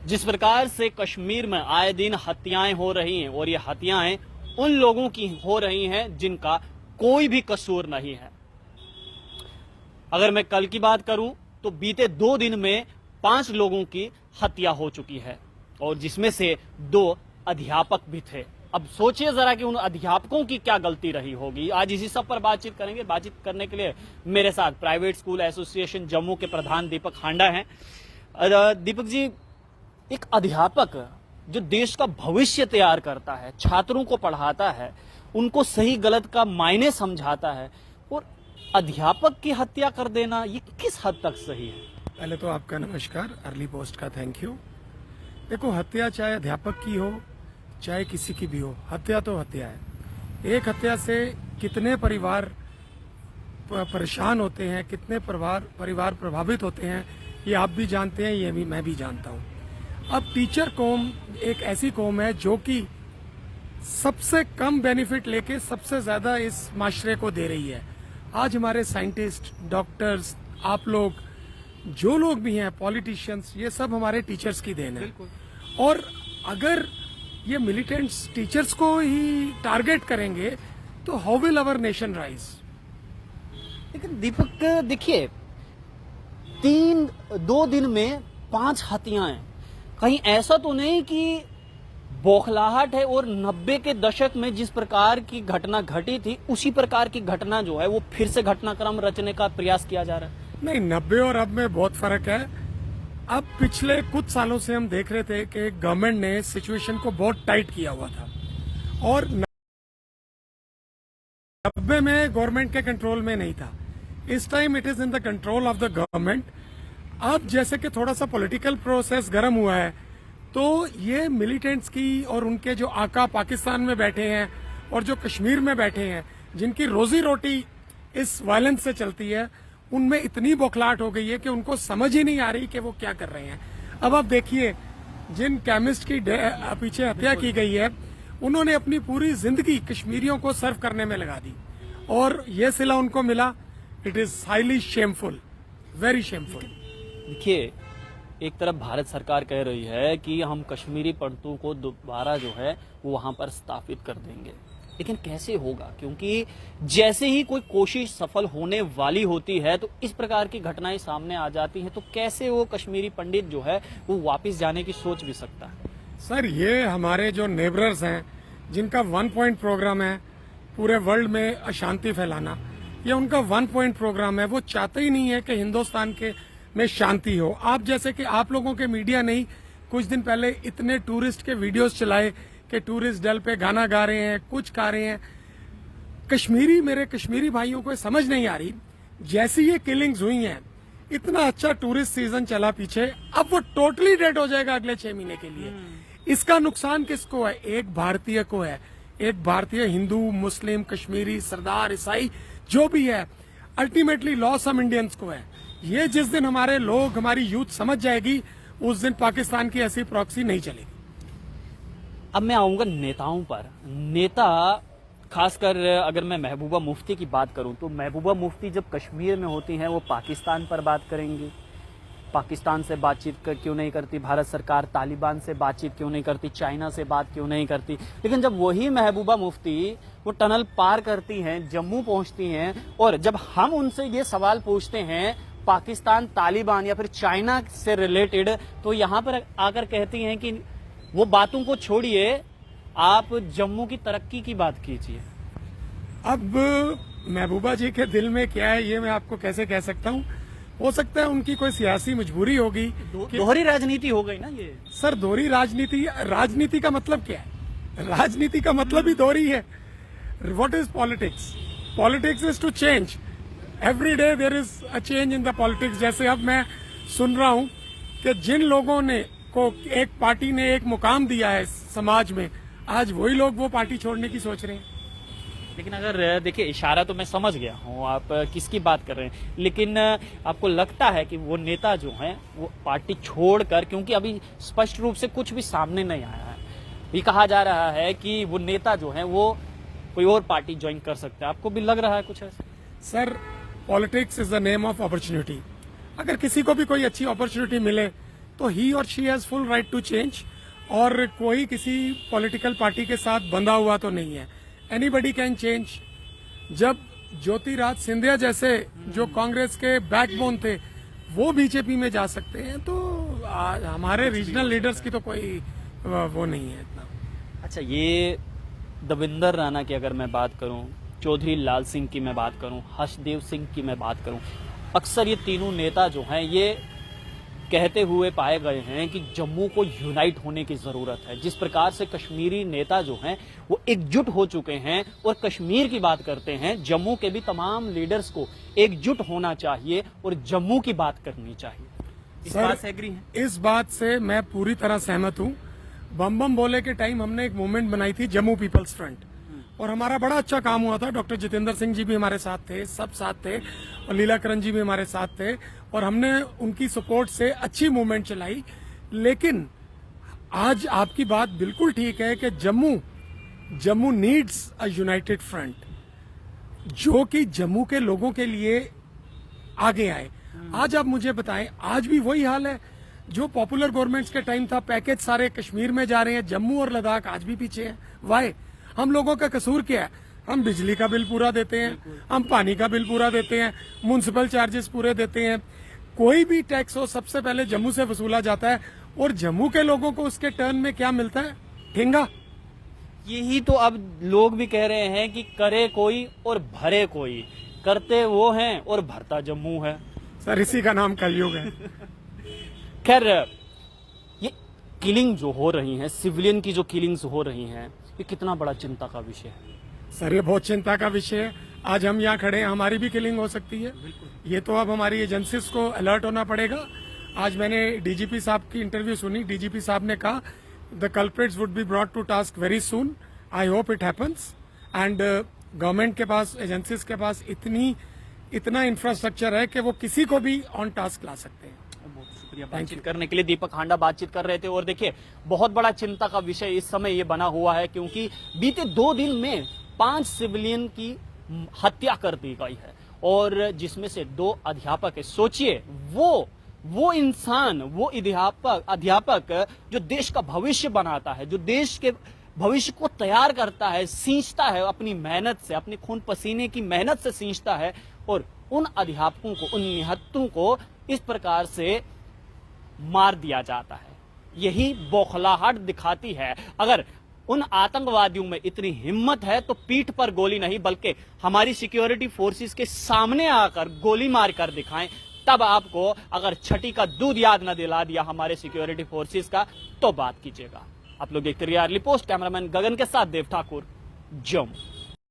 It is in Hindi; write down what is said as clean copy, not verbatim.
जिस प्रकार से कश्मीर में आए दिन हत्याएं हो रही हैं और ये हत्याएं उन लोगों की हो रही हैं जिनका कोई भी कसूर नहीं है। अगर मैं कल की बात करूं तो बीते 2 दिन में 5 लोगों की हत्या हो चुकी है और जिसमें से 2 अध्यापक भी थे। अब सोचिए जरा कि उन अध्यापकों की क्या गलती रही होगी। आज इसी सब पर बातचीत करेंगे। बातचीत करने के लिए मेरे साथ प्राइवेट स्कूल एसोसिएशन जम्मू के प्रधान दीपक हांडा हैं। दीपक जी, एक अध्यापक जो देश का भविष्य तैयार करता है, छात्रों को पढ़ाता है, उनको सही गलत का मायने समझाता है, और अध्यापक की हत्या कर देना ये किस हद तक सही है? पहले तो आपका नमस्कार, अर्ली पोस्ट का थैंक यू। देखो, हत्या चाहे अध्यापक की हो चाहे किसी की भी हो, हत्या तो हत्या है। एक हत्या से कितने परिवार परेशान होते हैं, कितने परिवार प्रभावित होते हैं, ये आप भी जानते हैं, ये भी मैं भी जानता हूँ। अब टीचर कौम एक ऐसी कौम है जो कि सबसे कम बेनिफिट लेके सबसे ज्यादा इस माशरे को दे रही है। आज हमारे साइंटिस्ट, डॉक्टर्स, आप लोग, जो लोग भी हैं, पॉलिटिशियंस, ये सब हमारे टीचर्स की देन है। और अगर ये मिलिटेंट्स टीचर्स को ही टारगेट करेंगे तो how will our nation rise? लेकिन दीपक देखिए, 2 दिन में 5 हत्याएं, कहीं ऐसा तो नहीं कि बौखलाहट है और 90 के दशक में जिस प्रकार की घटना घटी थी उसी प्रकार की घटना जो है वो फिर से घटनाक्रम रचने का प्रयास किया जा रहा है? नहीं, 90 और अब में बहुत फर्क है। अब पिछले कुछ सालों से हम देख रहे थे कि गवर्नमेंट ने सिचुएशन को बहुत टाइट किया हुआ था और 90 में गवर्नमेंट के कंट्रोल में नहीं था। इस time it is in the control of the government. अब जैसे कि थोड़ा सा पॉलिटिकल प्रोसेस गर्म हुआ है तो ये मिलिटेंट्स की और उनके जो आका पाकिस्तान में बैठे हैं और जो कश्मीर में बैठे हैं, जिनकी रोजी रोटी इस वायलेंस से चलती है, उनमें इतनी बौखलाहट हो गई है कि उनको समझ ही नहीं आ रही कि वो क्या कर रहे हैं। अब आप देखिए, जिन केमिस्ट की पीछे हत्या की गई है, उन्होंने अपनी पूरी जिंदगी कश्मीरियों को सर्व करने में लगा दी और ये सिला उनको मिला। It is highly shameful, very shameful. देखिए, एक तरफ भारत सरकार कह रही है कि हम कश्मीरी पंडितों को दोबारा जो है वो वहां पर स्थापित कर देंगे, लेकिन कैसे होगा? क्योंकि जैसे ही कोई कोशिश सफल होने वाली होती है तो इस प्रकार की घटनाएं सामने आ जाती हैं, तो कैसे वो कश्मीरी पंडित जो है वो वापस जाने की सोच भी सकता है? सर, ये हमारे जो नेबरर्स हैं, जिनका 1 पॉइंट प्रोग्राम है पूरे वर्ल्ड में अशांति फैलाना, ये उनका 1 पॉइंट प्रोग्राम है। वो चाहते ही नहीं है कि हिंदुस्तान के में शांति हो। आप जैसे कि आप लोगों के मीडिया ने ही कुछ दिन पहले इतने टूरिस्ट के वीडियोस चलाए कि टूरिस्ट डल पे गाना गा रहे हैं, कुछ गा रहे हैं। मेरे कश्मीरी भाइयों को समझ नहीं आ रही, जैसी ये किलिंग्स हुई हैं, इतना अच्छा टूरिस्ट सीजन चला पीछे, अब वो टोटली डेड हो जाएगा अगले 6 महीने के लिए। इसका नुकसान किसको है? एक भारतीय को है। एक भारतीय, हिंदू, मुस्लिम, कश्मीरी, सरदार, ईसाई, जो भी है, अल्टीमेटली लॉस हम इंडियंस को है। ये जिस दिन हमारे लोग, हमारी यूथ समझ जाएगी, उस दिन पाकिस्तान की ऐसी प्रॉक्सी नहीं चलेगी। अब मैं आऊंगा नेताओं पर। नेता, खासकर अगर मैं महबूबा मुफ्ती की बात करूं तो महबूबा मुफ्ती जब कश्मीर में होती हैं वो पाकिस्तान पर बात करेंगी। पाकिस्तान से बातचीत क्यों नहीं करती भारत सरकार? तालिबान से बातचीत क्यों नहीं करती? चाइना से बात क्यों नहीं करती? लेकिन जब वही महबूबा मुफ्ती वो टनल पार करती हैं, जम्मू पहुंचती हैं, और जब हम उनसे ये सवाल पूछते हैं पाकिस्तान, तालिबान या फिर चाइना से रिलेटेड, तो यहाँ पर आकर कहती हैं कि वो बातों को छोड़िए, आप जम्मू की तरक्की की बात कीजिए। अब महबूबा जी के दिल में क्या है ये मैं आपको कैसे कह सकता हूँ? हो सकता है उनकी कोई सियासी मजबूरी होगी। दोहरी राजनीति हो गई ना ये। सर, दोहरी राजनीति का मतलब क्या है? राजनीति का मतलब ही दोहरी है। What is politics? Politics is to change. Every day there is a change in the politics. जैसे अब मैं सुन रहा हूँ कि जिन लोगों ने को एक पार्टी ने एक मुकाम दिया है समाज में, आज वही लोग वो पार्टी छोड़ने की सोच रहे हैं। लेकिन अगर देखिए, इशारा तो मैं समझ गया हूँ आप किसकी बात कर रहे हैं, लेकिन आपको लगता है कि वो नेता जो हैं वो पार्टी छोड़कर, क्योंकि अभी स्पष्ट रूप से कुछ भी सामने नहीं आया है, ये कहा जा रहा है कि वो नेता जो हैं वो कोई और पार्टी ज्वाइन कर सकते हैं, आपको भी लग रहा है कुछ ऐसा? Sir, politics is the name of opportunity. अगर किसी को भी कोई अच्छी अपॉर्चुनिटी मिले तो ही और she has full right to change, और कोई किसी पॉलिटिकल पार्टी के साथ बंधा हुआ तो नहीं है। Anybody can change. जब ज्योतिराज सिंधिया जैसे जो कांग्रेस के बैकबोन थे वो बीजेपी में जा सकते हैं, तो हमारे रीजनल लीडर्स की तो कोई वो नहीं है इतना। अच्छा, ये दविंदर राणा की अगर मैं बात करूं, चौधरी लाल सिंह की मैं बात करूं, हर्षदेव सिंह की मैं बात करूं, अक्सर ये तीनों नेता जो हैं ये कहते हुए पाए गए हैं कि जम्मू को यूनाइट होने की जरूरत है। जिस प्रकार से कश्मीरी नेता जो हैं वो एकजुट हो चुके हैं और कश्मीर की बात करते हैं, जम्मू के भी तमाम लीडर्स को एकजुट होना चाहिए और जम्मू की बात करनी चाहिए। इस बात से एग्री हैं? इस बात से मैं पूरी तरह सहमत हूँ। बम बम बोले के टाइम हमने एक मूवमेंट बनाई थी जम्मू पीपल्स फ्रंट, और हमारा बड़ा अच्छा काम हुआ था। डॉक्टर जितेंद्र सिंह जी भी हमारे साथ थे, सब साथ थे, और लीलाकरण जी भी हमारे साथ थे, और हमने उनकी सपोर्ट से अच्छी मूवमेंट चलाई। लेकिन आज आपकी बात बिल्कुल ठीक है कि Jammu needs a United front, जो कि जम्मू के लोगों के लिए आगे आए। आज आप मुझे बताएं, आज भी वही हाल है जो पॉपुलर गवर्नमेंट्स के टाइम था। पैकेज सारे कश्मीर में जा रहे हैं, जम्मू और लद्दाख आज भी पीछे है। वाई? हम लोगों का कसूर क्या है? हम बिजली का बिल पूरा देते हैं, हम पानी का बिल पूरा देते हैं, म्युनिसिपल चार्जेस पूरे देते हैं। कोई भी टैक्स हो सबसे पहले जम्मू से वसूला जाता है, और जम्मू के लोगों को उसके टर्न में क्या मिलता है? ठेंगा। यही तो अब लोग भी कह रहे हैं कि करे कोई और भरे कोई, करते वो हैं और भरता जम्मू है। सर, इसी का नाम कलयुग है। खैर, ये किलिंग जो हो रही है, सिविलियन की जो किलिंग्स हो रही हैं, ये कितना बड़ा चिंता का विषय है? सर, ये बहुत चिंता का विषय है। आज हम यहाँ खड़े हैं, हमारी भी किलिंग हो सकती है। ये तो अब हमारी एजेंसीज को अलर्ट होना पड़ेगा। आज मैंने डीजीपी साहब की इंटरव्यू सुनी। डीजीपी साहब ने कहा the culprits would be brought to task very soon. I hope it happens. And government के पास, एजेंसीज के पास इतना इंफ्रास्ट्रक्चर है कि वो किसी को भी ऑन टास्क ला सकते हैं। बातचीत करने के लिए दीपक हांडा बातचीत कर रहे थे। और देखिए, बहुत बड़ा चिंता का विषय इस समय ये बना हुआ है, क्योंकि बीते 2 दिन में 5 सिविलियन की हत्या कर दी गई है, और जिसमें से 2 अध्यापक है। सोचिए, वो इंसान, वो अध्यापक जो देश का भविष्य बनाता है, जो देश के भविष्य को तैयार करता है, सींचता है अपनी मेहनत से, अपनी खून पसीने की मेहनत से सींचता है, और उन अध्यापकों को, उन निहत्तों को इस प्रकार से मार दिया जाता है। यही बौखलाहट दिखाती है। अगर उन आतंकवादियों में इतनी हिम्मत है तो पीठ पर गोली नहीं, बल्कि हमारी सिक्योरिटी फोर्सेस के सामने आकर गोली मार कर दिखाएं। तब आपको अगर छठी का दूध याद न दिला दिया हमारे सिक्योरिटी फोर्सेस का, तो बात कीजिएगा। आप लोग देखते रहिए अर्ली पोस्ट। कैमरामैन गगन के साथ देव ठाकुर, जम्मू।